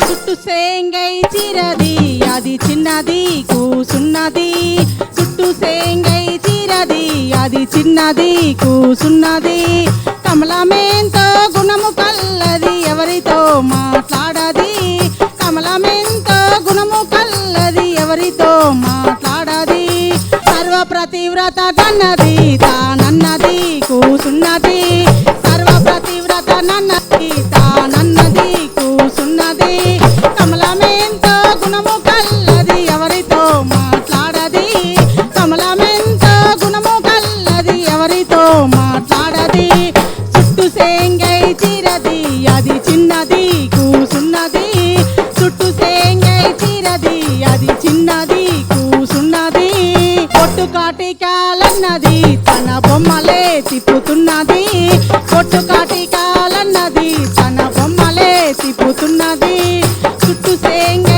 చుట్టు సేంగై చిరది అది చిన్నది కూసున్నది చుట్టు సేంగై చిరది అది చిన్నది కూసున్నది కమలమేంతో గుణము కల్లది ఎవరితో మాట్లాడది కమలమేంతో గుణము కల్లది ఎవరితో మాట్లాడది సర్వ ప్రతివ్రత గన్నది తానన్నది కూసున్నది సర్వ ప్రతివ్రత నన్నది తానన్నది కూసున్నది కమలమేంతో గుణము కల్లది ఎవరితో మాట్లాడది కమలమేంతో గుణము కల్లది ఎవరితో మాట్లాడది చుట్టు సేంగై చిరది అది చిన్నది కూసున్నది చుట్టు సేంగై చిరది అది చిన్నది కూసున్నది పొట్టు కాటికాలన్నది తన బొమ్మలే తిప్పుతున్నది పొట్టు కాటికాలన్నది తన బొమ్మలే తిప్పుతున్నది చుట్టు సేంగై